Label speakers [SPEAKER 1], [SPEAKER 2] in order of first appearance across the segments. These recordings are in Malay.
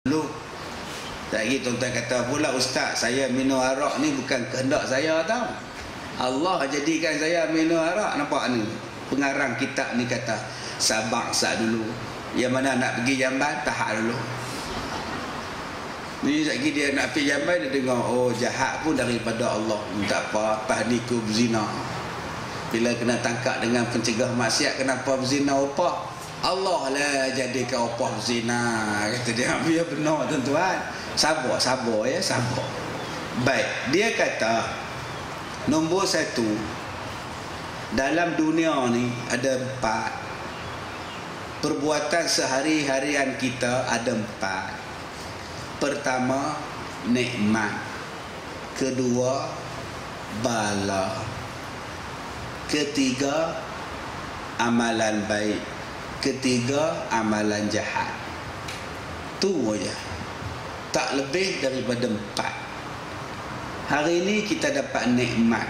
[SPEAKER 1] dulu. Tak lagi tuan-tuan kata pula, ustaz, saya minum arak ni bukan kehendak saya tau. Allah jadikan saya minum arak. Nampak ni pengarang kitab ni kata, sabar sat dulu. Yang mana nak pergi jamban, tahap dulu. Ni lagi dia nak pergi jamban, dia dengar, oh jahat pun daripada Allah. Tak apa, pas ni ku berzina. Bila kena tangkap dengan pencegah maksiat, kenapa berzina upah? Allah lah jadikan upah zina. Kata dia, biar benar tuan-tuan. Sabar ya, sabar. Baik, dia kata nombor satu, dalam dunia ni ada 4 perbuatan sehari-harian kita, ada 4. Pertama, nikmat. Kedua, bala. Ketiga, amalan baik. Ketiga, amalan jahat. Tu aja. Tak lebih daripada 4. Hari ini kita dapat nikmat.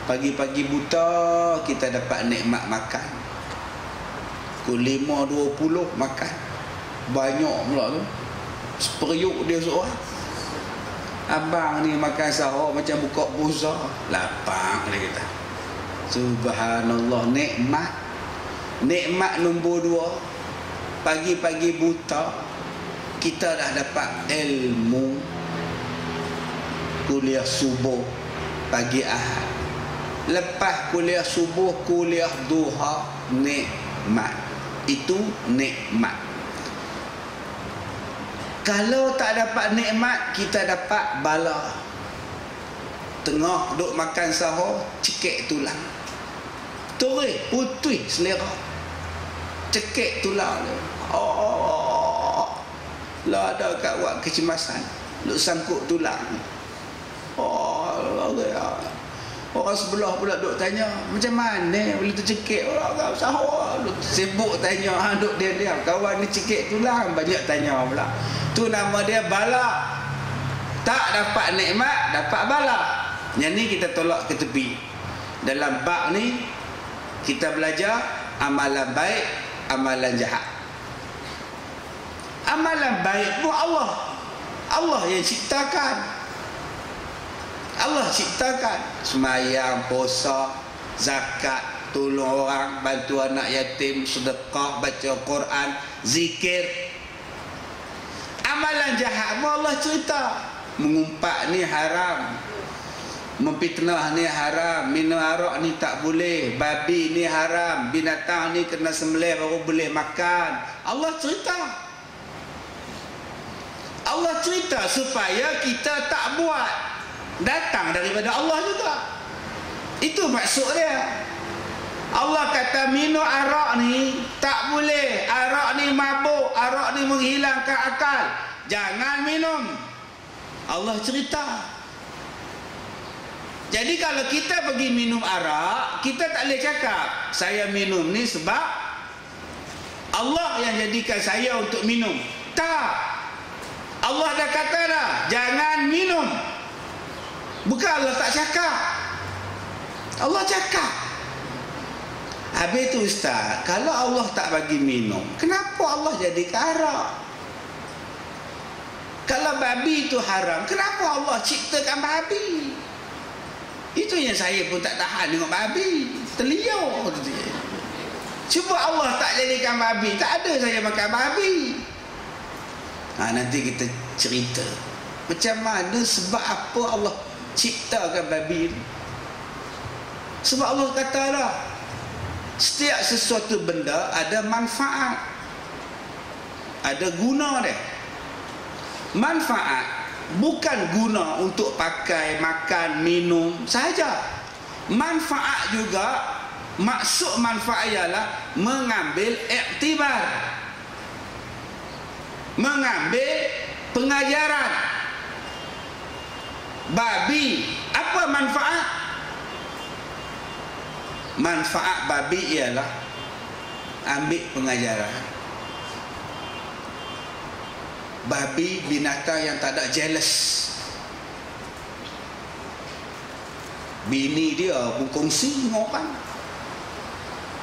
[SPEAKER 1] Pagi-pagi buta kita dapat nikmat makan. Pukul 5.20 makan. Banyak pula tu. Seperiuk dia seorang. Abang ni makan sahur macam buka buza. Lapang dia kata. Subhanallah, nikmat. Nikmat nombor 2. Pagi-pagi buta kita dah dapat ilmu. Kuliah subuh pagi Ahad. Lepas kuliah subuh, kuliah duha, nikmat. Itu nikmat. Kalau tak dapat nikmat, kita dapat bala. Tengah duk makan sahur, cekik tulang. Turih, putih selera. Cekik tulang dia. Lah ada kat buat kecemasan, duk sangkut tulang. Orang sebelah pula duk tanya, macam mana boleh tercekik orang kau sahur? Duk sibuk tanya, duk diam-diam. Kawan ni cekik tulang, banyak tanya pula. Tu nama dia bala. Tak dapat nikmat, dapat bala. Yang ni kita tolak ke tepi. Dalam bab ni kita belajar amalan baik, amalan jahat. Amalan baik pun Allah yang ciptakan. Allah ciptakan. Semayang, puasa, zakat, tolong orang, bantu anak yatim, sedekah, baca Quran, zikir. Amalan jahat pun Allah cerita. Mengumpat ni haram, memfitnah ni haram, minum arak ni tak boleh, babi ni haram, binatang ni kena sembelih baru boleh makan. Allah cerita. Allah cerita supaya kita tak buat. Datang daripada Allah juga. Itu maksud dia. Allah kata minum arak ni tak boleh. Arak ni mabuk, arak ni menghilangkan akal. Jangan minum. Allah cerita. Jadi kalau kita pergi minum arak, kita tak boleh cakap saya minum ni sebab Allah yang jadikan saya untuk minum. Tak. Allah dah kata dah, jangan minum. Bukan Allah tak cakap. Allah cakap. Habis tu ustaz, kalau Allah tak bagi minum, kenapa Allah jadikan arak? Kalau babi itu haram, kenapa Allah ciptakan babi? Itu yang saya pun tak tahan tengok babi. Terliur. Cuba Allah tak jadikan babi, tak ada saya makan babi. Nanti kita cerita macam mana, sebab apa Allah ciptakan babi ni. Sebab Allah kata lah, setiap sesuatu benda ada manfaat, ada guna dia. Manfaat bukan guna untuk pakai, makan, minum saja. Manfaat juga, maksud manfaat ialah mengambil iktibar, mengambil pengajaran. Babi, apa manfaat? Manfaat babi ialah ambil pengajaran. Babi binatang yang tak ada jealous. Bini dia berkongsi dengan orang.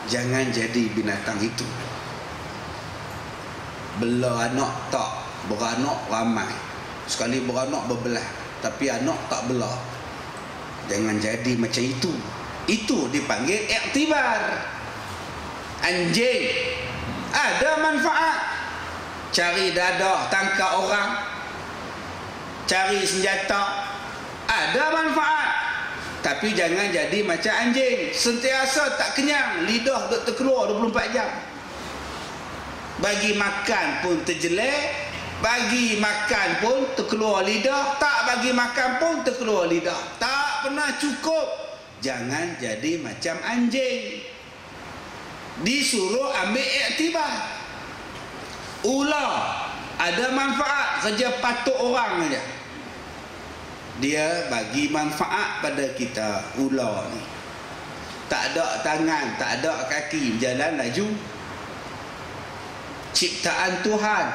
[SPEAKER 1] Jangan jadi binatang itu. Bela anak tak, beranak ramai, sekali beranak berbelah, tapi anak tak belah. Jangan jadi macam itu. Itu dipanggil iktibar. Anjing ada manfaat, cari dadah tangkap orang, cari senjata, ada manfaat. Tapi jangan jadi macam anjing, sentiasa tak kenyang, lidah duk terkeluar 24 jam. Bagi makan pun terjelek, bagi makan pun terkeluar lidah, tak bagi makan pun terkeluar lidah, tak pernah cukup. Jangan jadi macam anjing. Disuruh ambil iktibar. Ular ada manfaat, saja patuk orang saja. Dia bagi manfaat pada kita. Ular ni tak ada tangan, tak ada kaki, berjalan laju. Ciptaan Tuhan.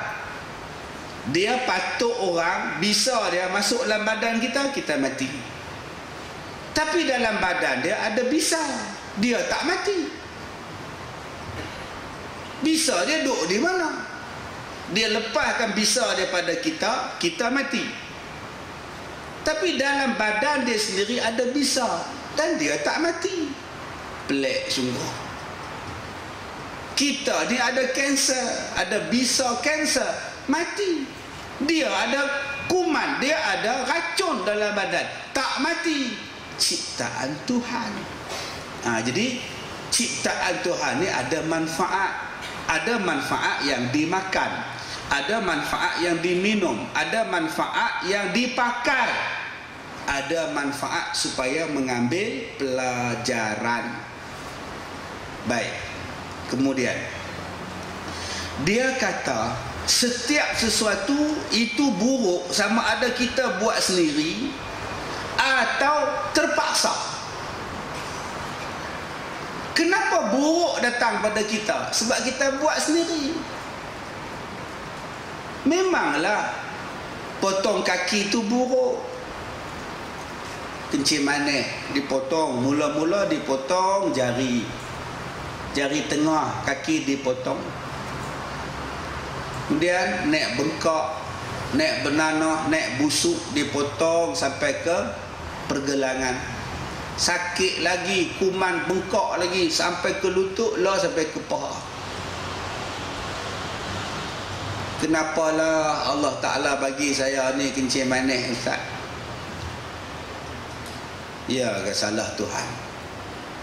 [SPEAKER 1] Dia patuk orang, bisa dia masuk dalam badan kita, kita mati. Tapi dalam badan dia ada bisa, dia tak mati. Bisa dia duduk di mana? Dia lepaskan bisa daripada kita, kita mati. Tapi dalam badan dia sendiri ada bisa, dan dia tak mati. Pelik sungguh. Kita ni ada kanser, ada bisa kanser, mati. Dia ada kuman, dia ada racun dalam badan, tak mati. Ciptaan Tuhan. Jadi ciptaan Tuhan ni ada manfaat. Ada manfaat yang dimakan, ada manfaat yang diminum, ada manfaat yang dipakai, ada manfaat supaya mengambil pelajaran. Baik. Kemudian dia kata setiap sesuatu itu buruk, sama ada kita buat sendiri atau terpaksa. Kenapa buruk datang pada kita? Sebab kita buat sendiri. Memanglah potong kaki itu buruk. Kencing manis dipotong, mula-mula dipotong jari tengah kaki dipotong, kemudian naik bengkak, naik bernanah, naik busuk dipotong sampai ke pergelangan. Sakit lagi, kuman bengkak lagi sampai ke lutut lah, sampai ke paha. Kenapalah Allah Ta'ala bagi saya ni kencing manis, Ustaz? Ya, salah Tuhan.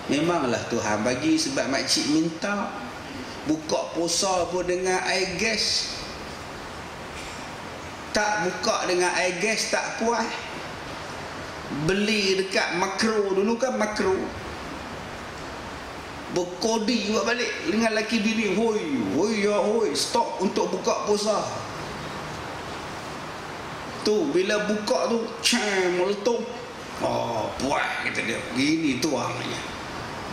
[SPEAKER 1] Memanglah Tuhan bagi sebab makcik minta. Buka puasa pun dengan air gas, tak buka dengan air gas tak puas. Beli dekat makro dulu kan, makro berkodi buat balik dengan laki bini, hoi stop untuk buka puasa tu. Bila buka tu meletup, puas kata dia, gini tuangnya.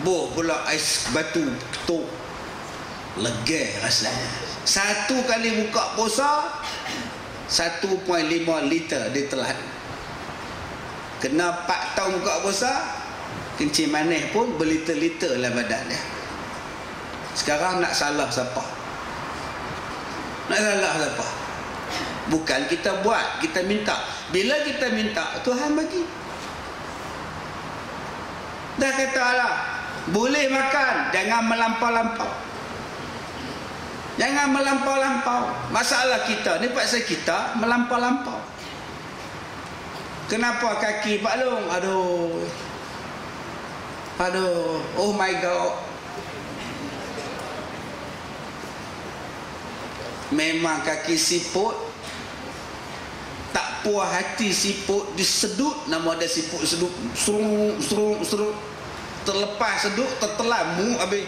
[SPEAKER 1] Pula ais batu ketuk, lega rasanya. Satu kali buka puasa 1.5 liter dia telan. Kena 4 tahun buka puasa, kencing manis pun berliter-liter dalam badan dia. Sekarang nak salah siapa? Nak salah siapa? Bukan kita buat, kita minta. Bila kita minta, Tuhan bagi. Dah kata Allah, boleh makan, jangan melampau-lampau. Jangan melampau-lampau. Masalah kita ni, paksa kita melampau-lampau. Kenapa kaki Pak Long? Aduh, oh my God. Memang kaki siput, tak puas hati siput disedut, nama ada siput sedut, serung, terlepas sedut, tertelan mu habis.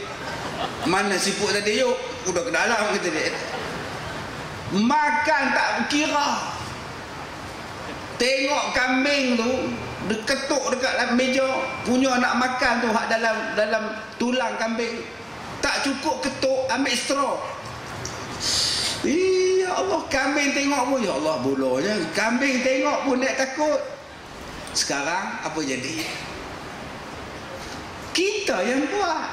[SPEAKER 1] Mana siput tadi? Yuk, udah ke dalam kata dia. Makan tak kira. Tengok kambing tu ketuk dekat dalam meja, punya nak makan tu hak dalam tulang kambing, tak cukup ketuk, ambil straw. Ya Allah, kambing tengok pun, ya Allah bolanya, kambing tengok pun nak takut. Sekarang apa jadi? Kita yang buat.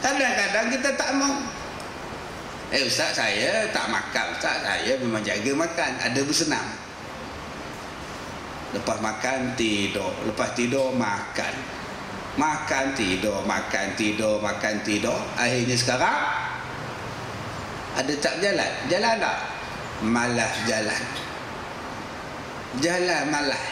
[SPEAKER 1] Kadang-kadang kita tak mau. Ustaz saya tak makan, Ustaz saya memang jaga makan, ada bersenam. Lepas makan tidur, lepas tidur makan, makan tidur, makan tidur, makan tidur. Akhirnya sekarang ada tak jalan? Jalan tak? Malas jalan. Jalan malas.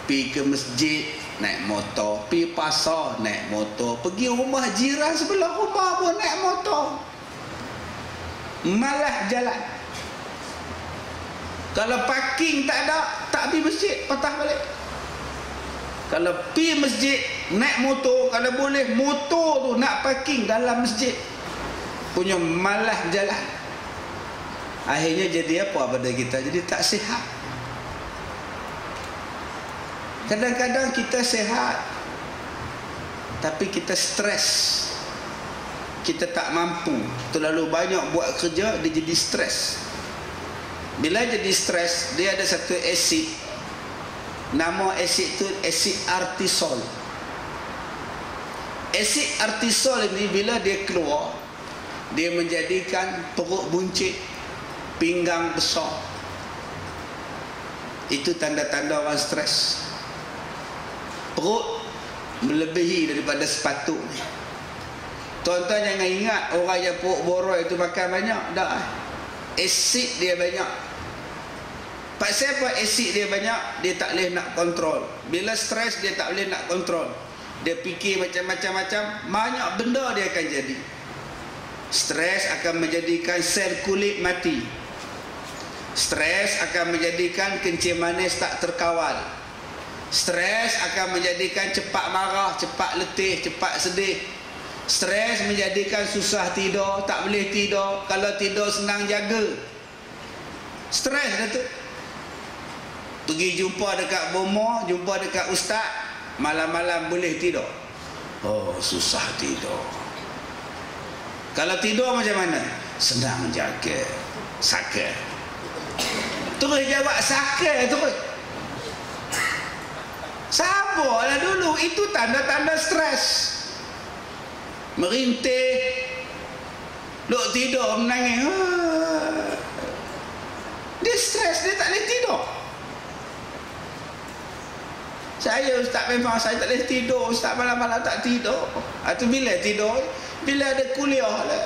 [SPEAKER 1] Pergi ke masjid naik motor, pergi pasar naik motor, pergi rumah jiran sebelah rumah pun naik motor. Malas jalan. Kalau parking tak ada, tak pergi masjid, patah balik. Kalau pergi masjid naik motor, kalau boleh motor tu nak parking dalam masjid, punya malas jalan. Akhirnya jadi apa pada kita? Jadi tak sihat. Kadang-kadang kita sihat, tapi kita stres. Kita tak mampu, terlalu banyak buat kerja, dia jadi stres. Bila jadi stres, dia ada satu asid. Nama asid tu asid artisol. Asid artisol ini bila dia keluar, dia menjadikan perut buncit, pinggang besar. Itu tanda-tanda orang stres. Perut melebihi daripada sepatutnya. Tuan-tuan jangan ingat orang yang perut boroi itu makan banyak. Tak. Asid dia banyak. Pasal apa asid dia banyak? Dia tak boleh nak kontrol. Bila stres dia tak boleh nak kontrol. Dia fikir macam-macam, banyak benda dia akan jadi. Stres akan menjadikan sel kulit mati. Stres akan menjadikan kencing manis tak terkawal. Stres akan menjadikan cepat marah, cepat letih, cepat sedih. Stres menjadikan susah tidur, tak boleh tidur. Kalau tidur senang jaga. Stres dah tu. Pergi jumpa dekat bomo, jumpa dekat ustaz, malam-malam boleh tidur. Oh, susah tidur. Kalau tidur macam mana? Senang jaga. Sakit. Terus jawab sakit terus. Sabarlah dulu. Itu tanda-tanda stres. Merintih, duk tidur menangis. Dia stres, dia tak boleh tidur. Saya ustaz memang saya tak boleh tidur. Ustaz malam-malam tak tidur. Itu bila tidur? Bila ada kuliah lah.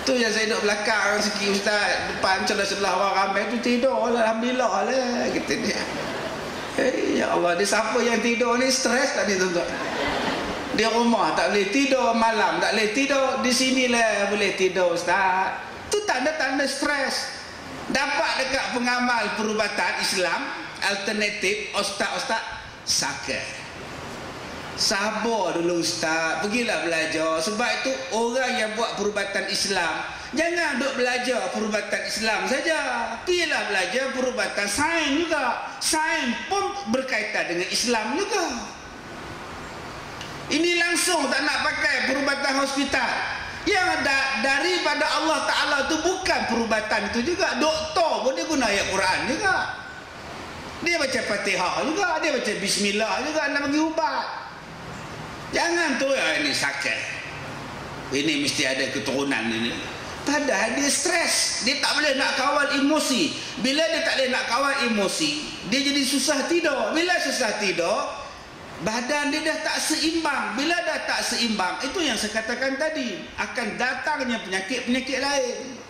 [SPEAKER 1] Tu yang saya duduk belakang sikit ustaz, depan sebelah orang ramai tu tidur lah. Alhamdulillah lah, kata dia. Ya Allah, dia siapa yang tidur ni stres tak ni tuan-tuan? Di rumah tak boleh tidur, malam tak boleh tidur, di sinilah boleh tidur ustaz. Tu tanda-tanda stres. Dapat dekat pengamal perubatan Islam alternatif, ustaz-ustaz sakit. Sabar dulu ustaz, pergilah belajar. Sebab itu orang yang buat perubatan Islam, jangan duk belajar perubatan Islam saja, pergilah belajar perubatan sains juga. Sains pun berkaitan dengan Islam juga. Ini langsung tak nak pakai perubatan hospital. Yang daripada Allah Ta'ala tu bukan perubatan tu juga. Doktor pun dia guna ayat Quran juga. Dia baca Fatihah juga, dia baca Bismillah juga nak bagi ubat. Jangan tu ini sakit, ini mesti ada keturunan ini. Padahal dia stres, dia tak boleh nak kawal emosi. Bila dia tak boleh nak kawal emosi, dia jadi susah tidur. Bila susah tidur, badan dia dah tak seimbang. Bila dah tak seimbang, itu yang saya katakan tadi, akan datangnya penyakit-penyakit lain.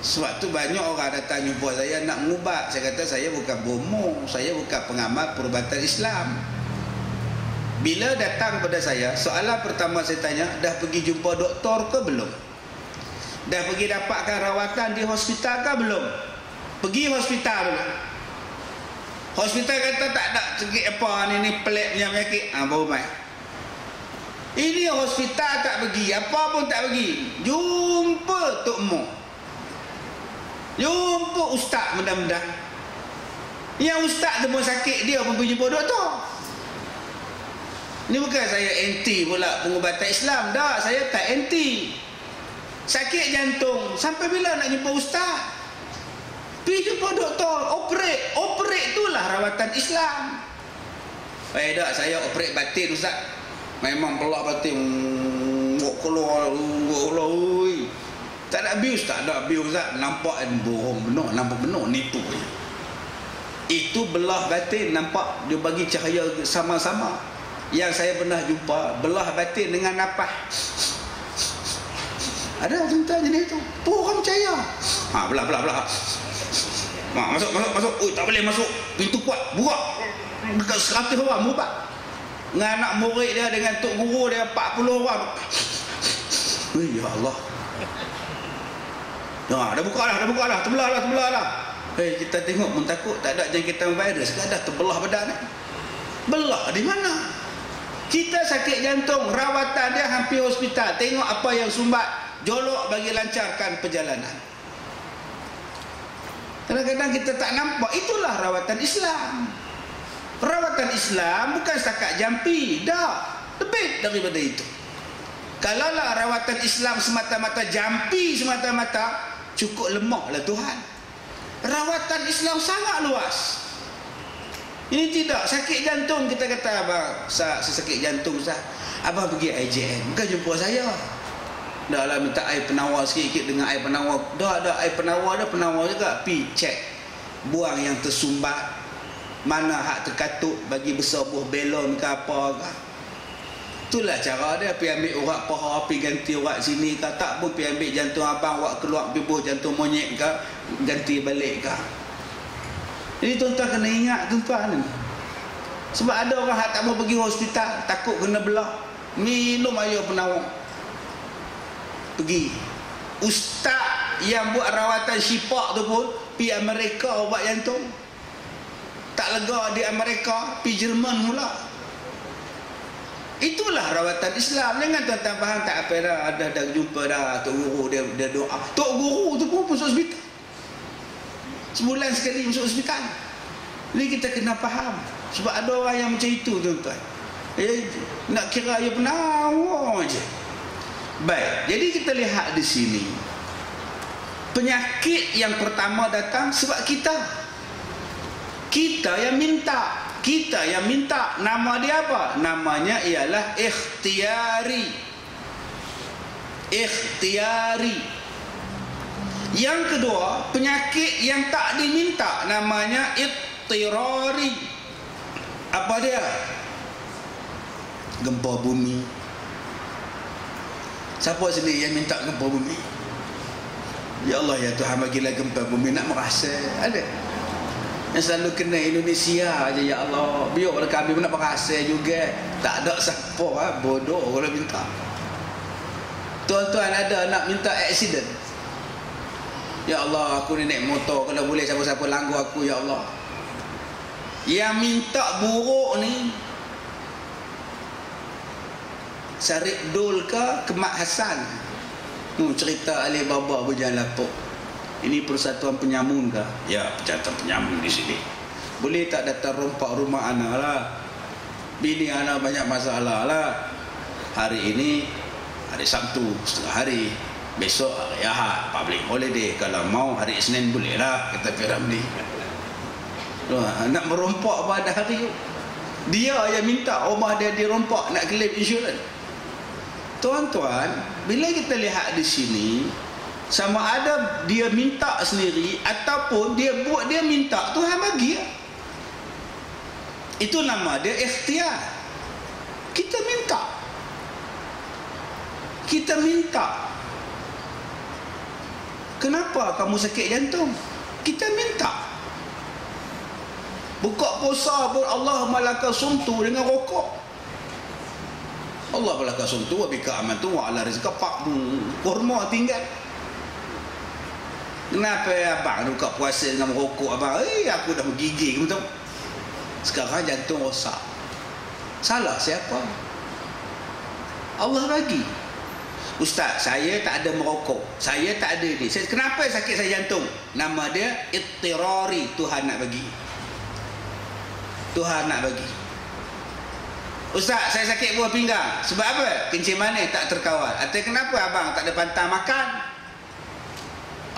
[SPEAKER 1] Sebab tu banyak orang datang jumpa saya nak mengubat. Saya kata saya bukan bomoh, saya bukan pengamal perubatan Islam. Bila datang pada saya, soalan pertama saya tanya, dah pergi jumpa doktor ke belum? Dah pergi dapatkan rawatan di hospital ke belum? Pergi hospital dulu. Hospital kata tak ada sakit apa ni pelik punya penyakit. Baru mai. Ini hospital tak pergi, apa pun tak pergi. Jumpa Tok Mo. Jumpa ustaz mudah-mudah. Yang ustaz tu pun sakit, dia pun pergi jumpa doktor. Ini bukan saya anti pula pengubatan Islam. Tak, saya tak anti. Sakit jantung, sampai bila nak jumpa ustaz? Pergi jumpa doktor, operate. Operate itulah rawatan Islam. Tak, saya operate batin ustaz. Memang pelak batin. keluar. Tak ada abuse, Ustaz. Nampak bohong benar, nampak benar, nipu je. Itu belah batin, nampak dia bagi cahaya sama-sama. Yang saya pernah jumpa belah batin dengan nafas. Ada tuan-tuan jenis itu. Orang percaya. Belah. Masuk. Oh, tak boleh masuk. Pintu kuat, buka. Dekat 100 orang mubat. Dengan anak murid dia, dengan tok guru dia 40 orang. Ya Allah. Dah buka lah. Terbelah lah. Kita tengok pun takut tak ada jangkitan virus ke, ada terbelah badan ni. Belah di mana? Kita sakit jantung, rawatan dia hampir hospital. Tengok apa yang sumbat, jolok bagi lancarkan perjalanan. Kadang-kadang kita tak nampak. Itulah rawatan Islam. Rawatan Islam bukan setakat jampi, dah, lebih daripada itu. Kalaulah rawatan Islam semata-mata jampi, semata-mata, cukup lemahlah Tuhan. Rawatan Islam sangat luas. Ini tidak sakit jantung, kita kata abang, saya sakit jantung Ustaz. Abang pergi IJN, bukan jumpa saya. Dah lah minta air penawar sikit dengan air penawar. Dah ada air penawar juga. Pi cek buang yang tersumbat, mana hak terkatut, bagi besar buah belon ke apa ke. Itulah cara dia. Pergi ambil urat paha, pergi ganti urat sini ke, tak pun pergi ambil jantung abang, urat keluar pergi buah jantung monyet ke, ganti balik ke. Jadi tuan-tuan kena ingat tuan-tuan. Sebab ada orang tak mau pergi hospital, takut kena belah, minum air penawar. Pergi. Ustaz yang buat rawatan syifa tu pun pergi Amerika ubat jantung. Tak lega di Amerika, pergi Jerman mula. Itulah rawatan Islam. Jangan tuan-tuan faham tak apa dah. Ada jumpa dah Tok Guru dia doa. Tok Guru tu pun masuk hospital. Sebulan sekali masuk hospital. Ini kita kena faham. Sebab ada orang yang macam itu tuan-tuan. Nak kira dia penawar je. Baik, jadi kita lihat di sini. Penyakit yang pertama datang sebab kita yang minta. Kita yang minta. Nama dia apa? Namanya ialah ikhtiari. Yang kedua, penyakit yang tak diminta, namanya ittirari. Apa dia? Gempa bumi. Siapa sini yang minta gempa bumi? Ya Allah, ya Tuhan, bagilah gempa bumi. Nak merasa ada yang selalu kena Indonesia aja, ya Allah. Biarlah kami nak merasa juga. Tak ada siapa bodoh kalau minta. Tuan-tuan ada nak minta aksiden. Ya Allah, aku ni naik motor, kalau boleh siapa-siapa langgar aku, ya Allah. Yang minta buruk ni Syarif Dul ke Kemat Hasan. Cerita Alibaba berjalan lapuk. Ini persatuan penyamun ke? Ya, persatuan penyamun di sini. Boleh tak datang rompak rumah anak lah? Bini anak banyak masalah lah. Hari ini hari Sabtu setengah hari, besok hari Ahad public holiday. Kalau mau hari Isnin boleh lah, kata Firamli. Nak merompak pada hari dia yang minta rumah dia dirompak, nak claim insurans. Tuan-tuan, bila kita lihat di sini, sama ada dia minta sendiri ataupun dia buat dia minta, Tuhan bagi. Itu nama dia ikhtiar. Kita minta. Kenapa kamu sakit jantung? Kita minta. Buka puasa pun Allah malaka sumtu dengan rokok. Allah malaka sumtu wa bika amantu wa ala rizqa pak kurma tinggal. Kenapa abang buka puasa dengan merokok abang? Aku dah menggigil betul. Sekarang jantung rosak. Salah siapa? Allah bagi. Ustaz, saya tak ada merokok, saya tak ada ni. Kenapa sakit saya jantung? Nama dia ittirari. Tuhan nak bagi. Ustaz, saya sakit buah pinggang. Sebab apa? Kencing manis tak terkawal. Atau kenapa abang tak ada pantang makan?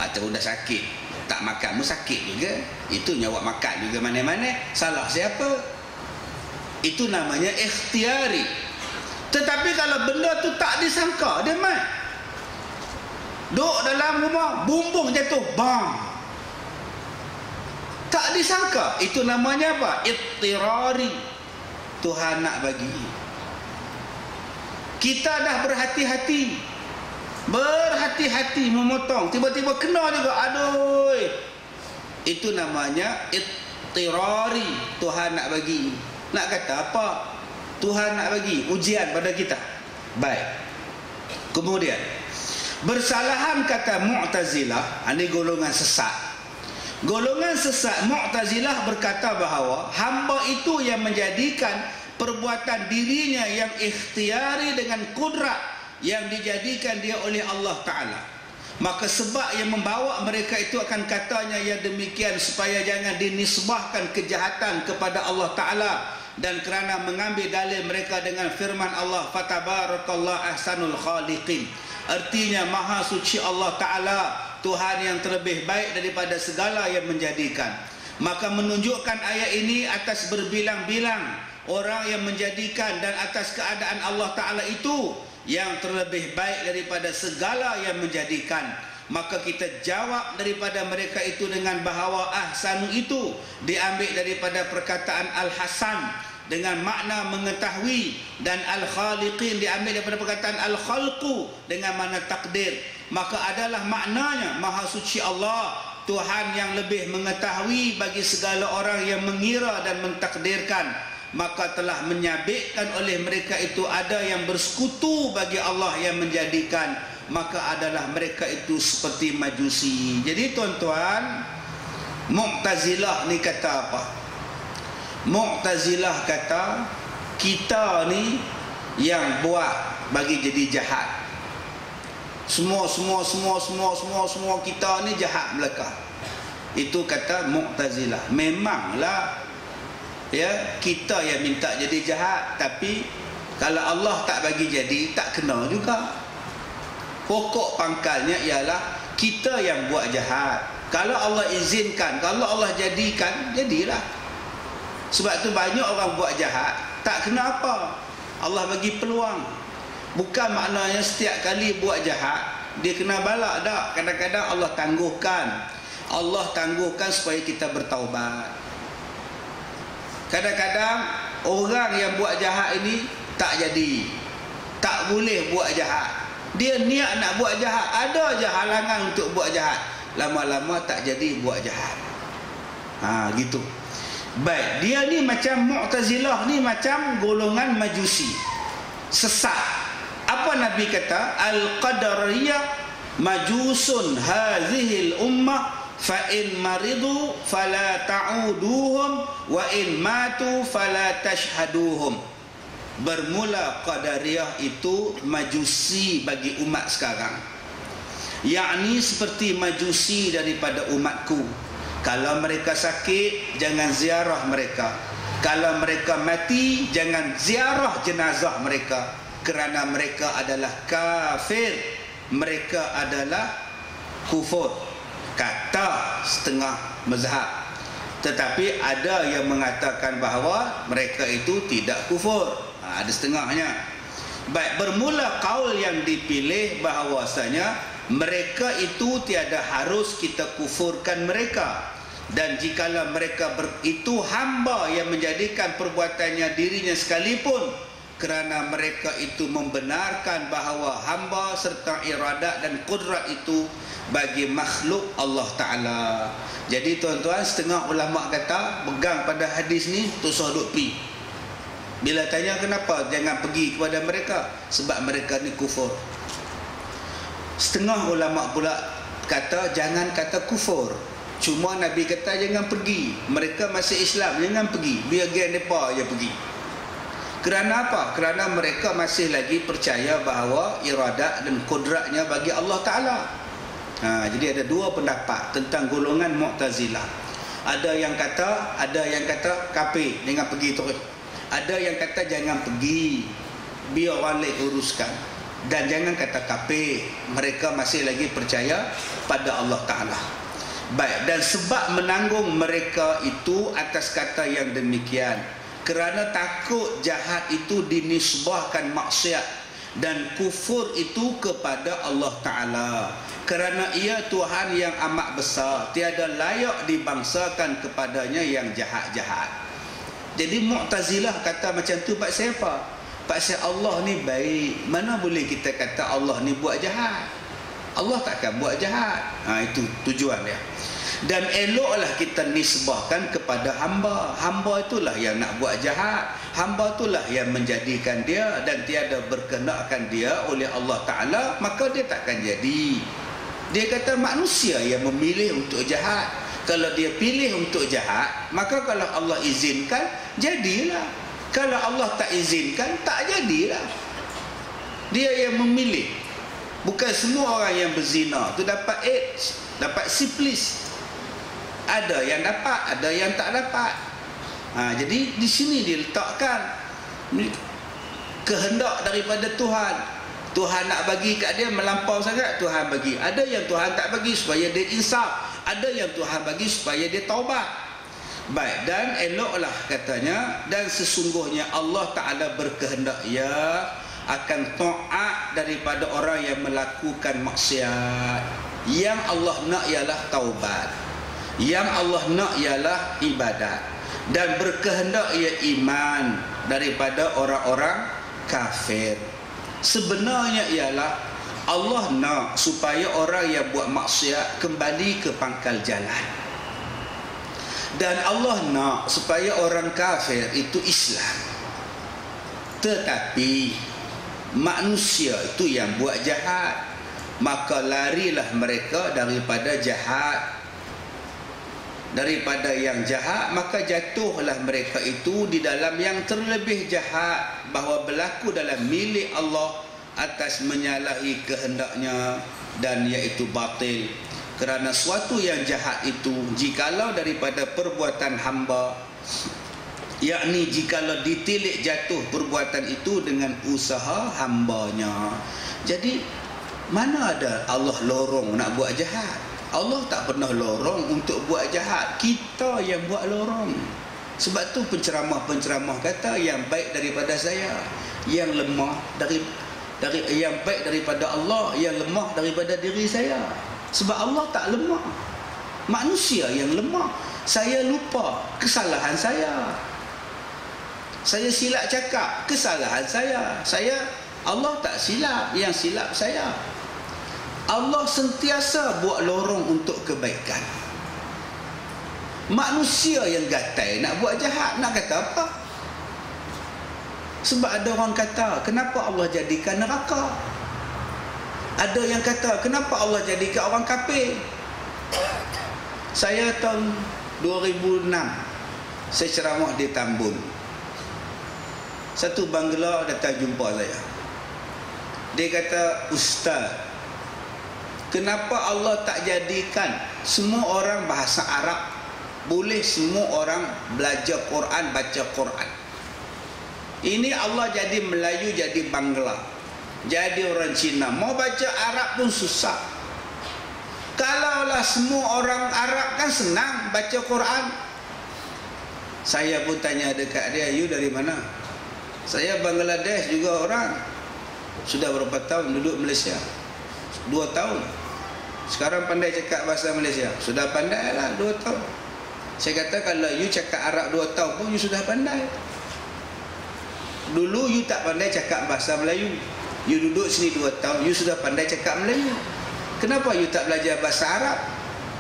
[SPEAKER 1] Atau dah sakit tak makan pun sakit juga. Itu nyawa makan juga mana-mana. Salah siapa? Itu namanya ikhtiari. Tetapi kalau benda tu tak disangka, dia mai. Duduk dalam rumah, bumbung jatuh, bang. Tak disangka. Itu namanya apa? Ittirari. Tuhan nak bagi. Kita dah berhati-hati memotong, tiba-tiba kena juga, aduh. Itu namanya ittirari. Tuhan nak bagi. Nak kata apa? Tuhan nak bagi ujian pada kita. Baik. Kemudian bersalahan kata Mu'tazilah, ini golongan sesat. Golongan sesat Mu'tazilah berkata bahawa hamba itu yang menjadikan perbuatan dirinya yang ikhtiari dengan kudrat yang dijadikan dia oleh Allah Ta'ala. Maka sebab yang membawa mereka itu akan katanya yang demikian supaya jangan dinisbahkan kejahatan kepada Allah Ta'ala, dan kerana mengambil dalil mereka dengan firman Allah, fatabarakallah ahsanul khaliqin. Artinya maha suci Allah Ta'ala, Tuhan yang terlebih baik daripada segala yang menjadikan. Maka menunjukkan ayat ini atas berbilang-bilang orang yang menjadikan dan atas keadaan Allah Ta'ala itu yang terlebih baik daripada segala yang menjadikan. Maka kita jawab daripada mereka itu dengan bahawa ahsanu itu diambil daripada perkataan al-hasan dengan makna mengetahui, dan al-khaliqin diambil daripada perkataan al-khalqu dengan makna takdir. Maka adalah maknanya maha suci Allah, Tuhan yang lebih mengetahui bagi segala orang yang mengira dan mentakdirkan. Maka telah menyabitkan oleh mereka itu ada yang bersekutu bagi Allah yang menjadikan. Maka adalah mereka itu seperti majusi. Jadi tuan-tuan, Mu'tazilah ni kata apa? Mu'tazilah kata kita ni yang buat bagi jadi jahat. Semua kita ni jahat belaka. Itu kata Mu'tazilah. Memanglah ya, kita yang minta jadi jahat, tapi kalau Allah tak bagi jadi, tak kena juga. Pokok pangkalnya ialah kita yang buat jahat. Kalau Allah izinkan, kalau Allah jadikan, jadilah. Sebab tu banyak orang buat jahat, tak kena apa. Allah bagi peluang. Bukan maknanya setiap kali buat jahat dia kena bala, tak. Kadang-kadang Allah tangguhkan. Allah tangguhkan supaya kita bertaubat. Kadang-kadang orang yang buat jahat ini tak jadi, tak boleh buat jahat. Dia niat nak buat jahat, ada je halangan untuk buat jahat. Lama-lama tak jadi buat jahat. Gitu. Baik, dia ni macam Mu'tazilah ni macam golongan majusi, sesat. Apa Nabi kata? Al-qadariyah majusun hazihil ummah, fa in maridu fala ta'uduhum wa in matu fala tashhaduhum. Bermula Qadariyah itu majusi bagi umat sekarang, yakni seperti majusi daripada umatku. Kalau mereka sakit, jangan ziarah mereka. Kalau mereka mati, jangan ziarah jenazah mereka, kerana mereka adalah kafir, mereka adalah kufur, kata setengah mazhab. Tetapi ada yang mengatakan bahawa mereka itu tidak kufur, ada setengahnya. Baik, bermula kaul yang dipilih bahawasanya mereka itu tiada harus kita kufurkan mereka, dan jikalau mereka itu hamba yang menjadikan perbuatannya dirinya sekalipun, kerana mereka itu membenarkan bahawa hamba serta iradat dan kudrat itu bagi makhluk Allah Ta'ala. Jadi tuan-tuan, setengah ulama kata pegang pada hadis ni tusah duk pi. Bila tanya kenapa jangan pergi kepada mereka, sebab mereka ni kufur. Setengah ulama pula kata jangan kata kufur, cuma Nabi kata jangan pergi. Mereka masih Islam, jangan pergi, biar geng mereka je pergi. Kerana apa? Kerana mereka masih lagi percaya bahawa iradat dan kudratnya bagi Allah Ta'ala. Jadi ada dua pendapat tentang golongan Mu'tazilah. Ada yang kata kafir, jangan pergi terus. Ada yang kata jangan pergi, biar orang lain uruskan. Dan jangan kata kafir, mereka masih lagi percaya pada Allah Ta'ala. Baik, dan sebab menanggung mereka itu atas kata yang demikian, kerana takut jahat itu dinisbahkan maksiat dan kufur itu kepada Allah Ta'ala, kerana ia Tuhan yang amat besar, tiada layak dibangsakan kepadanya yang jahat-jahat. Jadi Mu'tazilah kata macam tu pasal apa? Pasal Allah ni baik, mana boleh kita kata Allah ni buat jahat? Allah takkan buat jahat. Itu tujuan dia. Dan eloklah kita nisbahkan kepada hamba. Hamba itulah yang nak buat jahat, hamba itulah yang menjadikan dia, dan tiada berkenakkan dia oleh Allah Ta'ala, maka dia takkan jadi. Dia kata manusia yang memilih untuk jahat. Kalau dia pilih untuk jahat, maka kalau Allah izinkan, jadilah. Kalau Allah tak izinkan, tak jadilah. Dia yang memilih. Bukan semua orang yang berzina tu dapat AIDS, dapat siflis. Ada yang dapat, ada yang tak dapat. Jadi di sini diletakkan kehendak daripada Tuhan. Tuhan nak bagi kat dia melampau sangat, Tuhan bagi. Ada yang Tuhan tak bagi supaya dia insaf, ada yang Tuhan bagi supaya dia taubat. Baik, dan eloklah katanya, dan sesungguhnya Allah Ta'ala berkehendak ia akan taat daripada orang yang melakukan maksiat. Yang Allah nak ialah taubat, yang Allah nak ialah ibadat, dan berkehendak ia iman daripada orang-orang kafir. Sebenarnya ialah Allah nak supaya orang yang buat maksiat kembali ke pangkal jalan, dan Allah nak supaya orang kafir itu Islam. Tetapi manusia itu yang buat jahat, maka larilah mereka daripada jahat. Daripada yang jahat, maka jatuhlah mereka itu di dalam yang terlebih jahat, bahawa berlaku dalam milik Allah atas menyalahi kehendaknya, dan iaitu batil. Kerana suatu yang jahat itu, jikalau daripada perbuatan hamba, yakni jikalau ditilik jatuh perbuatan itu dengan usaha hambanya. Jadi mana ada Allah lorong nak buat jahat? Allah tak pernah lorong untuk buat jahat. Kita yang buat lorong. Sebab tu penceramah-penceramah kata yang baik daripada saya, yang lemah dari yang baik daripada Allah, yang lemah daripada diri saya. Sebab Allah tak lemah, manusia yang lemah. Saya lupa, kesalahan saya. Saya silap cakap, kesalahan saya. Allah tak silap, yang silap saya. Allah sentiasa buat lorong untuk kebaikan. Manusia yang gatai nak buat jahat, nak kata apa? Sebab ada orang kata, kenapa Allah jadikan neraka? Ada yang kata, kenapa Allah jadikan orang kafir? Saya tahun 2006 saya ceramah di Tambun. Satu Bangla datang jumpa saya. Dia kata, Ustaz, kenapa Allah tak jadikan semua orang bahasa Arab, boleh semua orang belajar Quran, baca Quran? Ini Allah jadi Melayu, jadi Bangla, jadi orang Cina, mau baca Arab pun susah. Kalaulah semua orang Arab kan senang baca Quran. Saya pun tanya dekat dia, you dari mana? Saya Bangladesh juga orang. Sudah berapa tahun duduk Malaysia? 2 tahun. Sekarang pandai cakap bahasa Malaysia. Sudah pandai lah 2 tahun. Saya kata kalau you cakap Arab 2 tahun pun you sudah pandai. Dulu you tak pandai cakap bahasa Melayu. You duduk sini 2 tahun, you sudah pandai cakap Melayu. Kenapa you tak belajar bahasa Arab?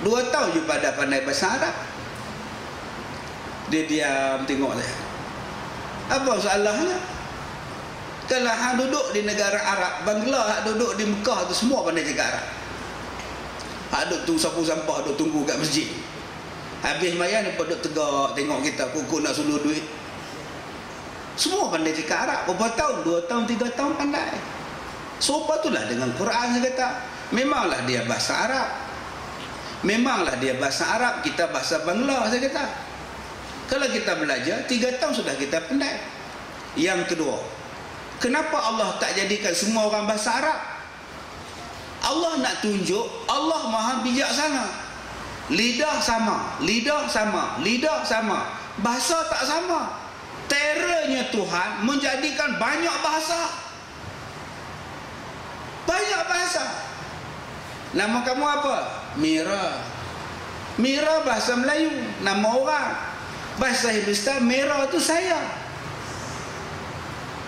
[SPEAKER 1] 2 tahun you pada pandai bahasa Arab. Dia diam tengok saya. Apa soalannya? Kalau hang duduk di negara Arab, Bangla hang duduk di Mekah tu semua pandai cakap Arab. Hang duduk tu sapu sampah, duduk tunggu kat masjid. Habis mayan dia duduk tegak tengok kita kuku nak suluh duit. Semua pandai cakap Arab. Berapa tahun? 2 tahun, 3 tahun pandai. Serupa itulah dengan Quran, saya kata. Memanglah dia bahasa Arab. Memanglah dia bahasa Arab, kita bahasa Bangla, saya kata. Kalau kita belajar 3 tahun sudah kita pandai. Yang kedua, kenapa Allah tak jadikan semua orang bahasa Arab? Allah nak tunjuk Allah Maha bijaksana. Lidah sama, lidah sama, lidah sama, bahasa tak sama. terornya Tuhan menjadikan banyak bahasa. Banyak bahasa. Nama kamu apa? Mira. Mira bahasa Melayu, nama orang. Bahasa Hindustan, Mira itu saya.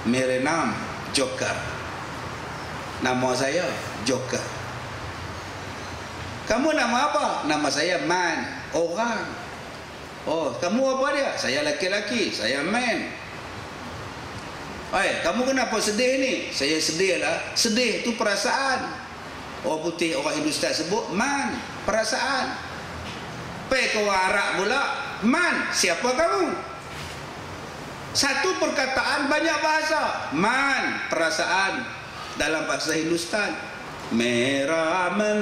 [SPEAKER 1] Merenam Joker. Nama saya Joker. Kamu nama apa? Nama saya Man, orang. Oh, kamu apa dia? Saya laki-laki, saya man. Kamu kenapa sedih ni? Saya sedih lah. Sedih itu perasaan. Orang putih, orang Hindustan sebut man, perasaan. Pergi ke orang Arab pula, man, siapa kamu? Satu perkataan banyak bahasa. Man, perasaan. Dalam bahasa Hindustan, meraman.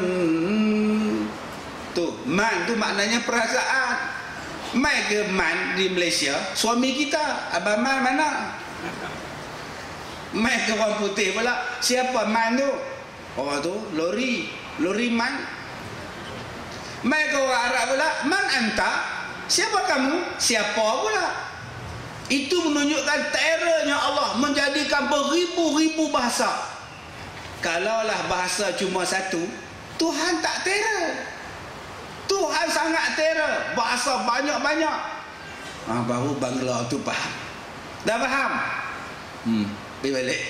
[SPEAKER 1] Tu, man tu maknanya perasaan. Man ke man di Malaysia, suami kita. Abang man mana? Man ke orang putih pula, siapa man tu? Orang tu lori man. Man ke orang Arab pula, man anta, siapa kamu? Siapa pula? Itu menunjukkan terornya Allah menjadikan beribu-ribu bahasa. Kalaulah bahasa cuma satu, Tuhan tak teror. Tuhan sangat teror, bahasa banyak-banyak. Baru Bangla tu faham. Dah faham? Pergi balik.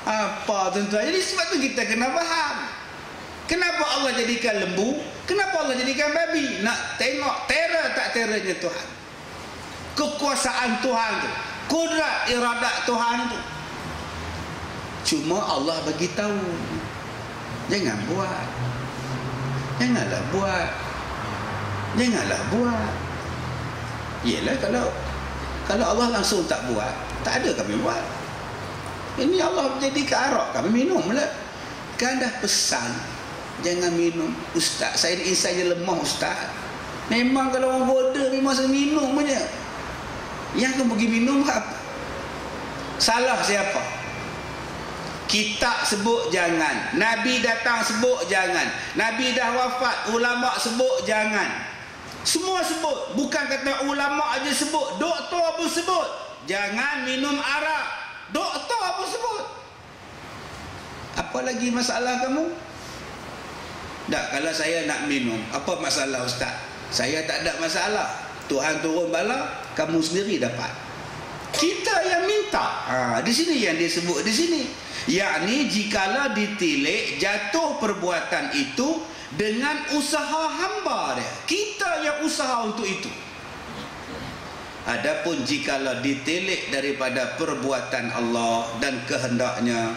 [SPEAKER 1] Apa tuan-tuan? Jadi sebab tu kita kena faham. Kenapa Allah jadikan lembu? Kenapa Allah jadikan babi? Nak tengok teror tak terornya Tuhan. Kekuasaan Tuhan tu, kudrat iradat Tuhan tu. Cuma Allah bagi tahu, jangan buat. Janganlah buat. Janganlah buat. Yelah, kalau Allah langsung tak buat, tak ada kami buat. Ini Allah jadi ke arak, kami minum lah. Kan dah pesan, jangan minum. Ustaz, saya ni insan je lemah Ustaz. Memang kalau orang bodoh memang saya minum saja. Yang kamu pergi minum apa? Salah siapa? Kitab sebut jangan, Nabi datang sebut jangan, Nabi dah wafat, ulama sebut jangan. Semua sebut, bukan kata ulama aja sebut, doktor pun sebut jangan minum arak. Doktor pun sebut. Apa lagi masalah kamu? Tak, kalau saya nak minum, apa masalah Ustaz? Saya tak ada masalah. Tuhan turun bala, kamu sendiri dapat. Kita yang minta. Di sini yang disebut di sini. Yakni jikalau ditilik jatuh perbuatan itu dengan usaha hamba dia. Kita yang usaha untuk itu. Adapun jikalau ditilik daripada perbuatan Allah dan kehendaknya,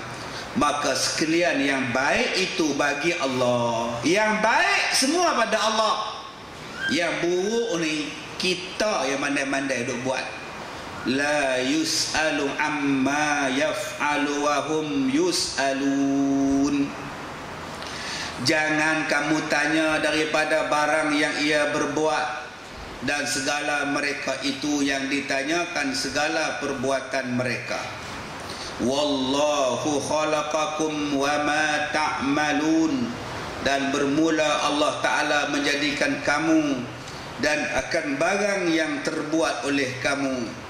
[SPEAKER 1] maka sekalian yang baik itu bagi Allah. Yang baik semua pada Allah. Yang buruk ni kita yang mandai-mandai duk buat. La yus'alu amma yaf'alu wa hum yus'alun. Jangan kamu tanya daripada barang yang ia berbuat, dan segala mereka itu yang ditanyakan segala perbuatan mereka. Wallahu khalaqakum wa ma ta'malun. Dan bermula Allah Ta'ala menjadikan kamu dan akan barang yang terbuat oleh kamu.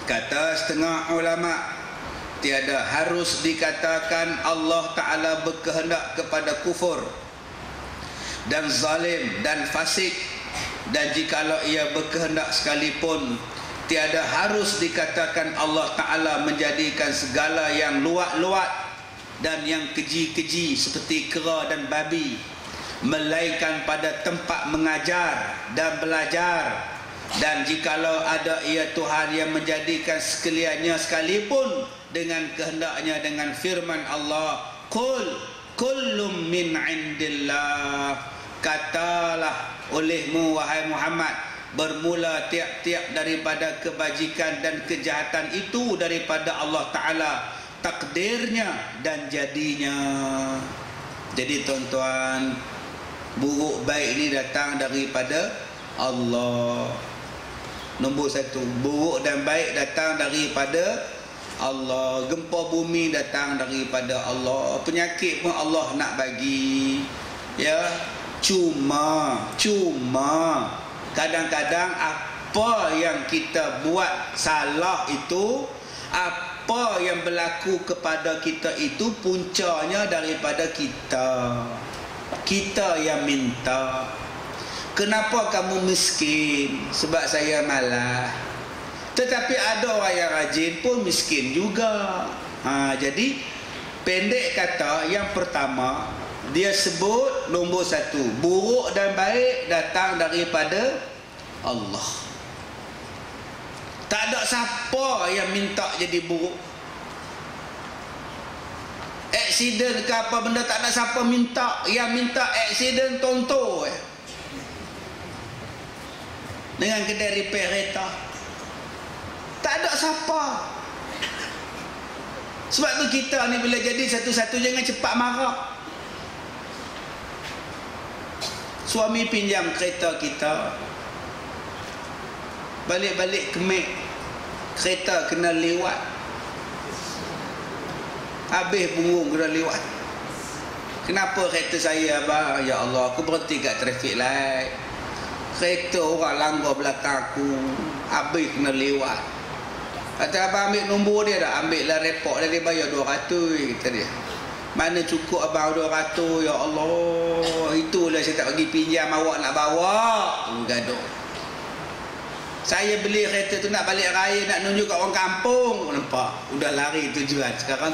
[SPEAKER 1] Kata setengah ulama, tiada harus dikatakan Allah Ta'ala berkehendak kepada kufur dan zalim dan fasik. Dan jikalau ia berkehendak sekalipun, tiada harus dikatakan Allah Ta'ala menjadikan segala yang luat-luat dan yang keji-keji seperti kera dan babi, melainkan pada tempat mengajar dan belajar. Dan jikalau ada ia Tuhan yang menjadikan sekaliannya sekalipun dengan kehendaknya dengan firman Allah, Qul kullum min indillah. Katalah olehmu wahai Muhammad, bermula tiap-tiap daripada kebajikan dan kejahatan itu daripada Allah Ta'ala, takdirnya dan jadinya. Jadi tuan-tuan, buruk baik ini datang daripada Allah. Nombor satu, buruk dan baik datang daripada Allah. Gempa bumi datang daripada Allah. Penyakit pun Allah nak bagi. Ya, cuma kadang-kadang apa apa yang kita buat salah itu, apa yang berlaku kepada kita itu puncanya daripada kita yang minta. Kenapa kamu miskin? Sebab saya malas. Tetapi ada orang yang rajin pun miskin juga. Jadi pendek kata, yang pertama dia sebut nombor satu, buruk dan baik datang daripada Allah. Tak ada siapa yang minta jadi buruk. Aksiden ke apa benda tak ada siapa minta. Yang minta aksiden contoh dengan kedai repair kereta, tak ada siapa. Sebab tu kita ni bila jadi satu-satu jangan cepat marah. Suami pinjam kereta kita, balik-balik kemek, kereta kena lewat, habis punggung kena lewat. Kenapa kereta saya abang? Ya Allah, aku berhenti kat traffic light, kereta orang langgar belakang aku, habis kena lewat. Kata abang ambil nombor dia dah, ambil lah report dia, dia bayar 200, kata dia. Mana cukup abang 200, ya Allah. Itulah saya tak bagi pinjam, awak nak bawa gaduh. Saya beli kereta tu nak balik raya, nak nunjuk kat orang kampung, nampak udah lari tujuan. Sekarang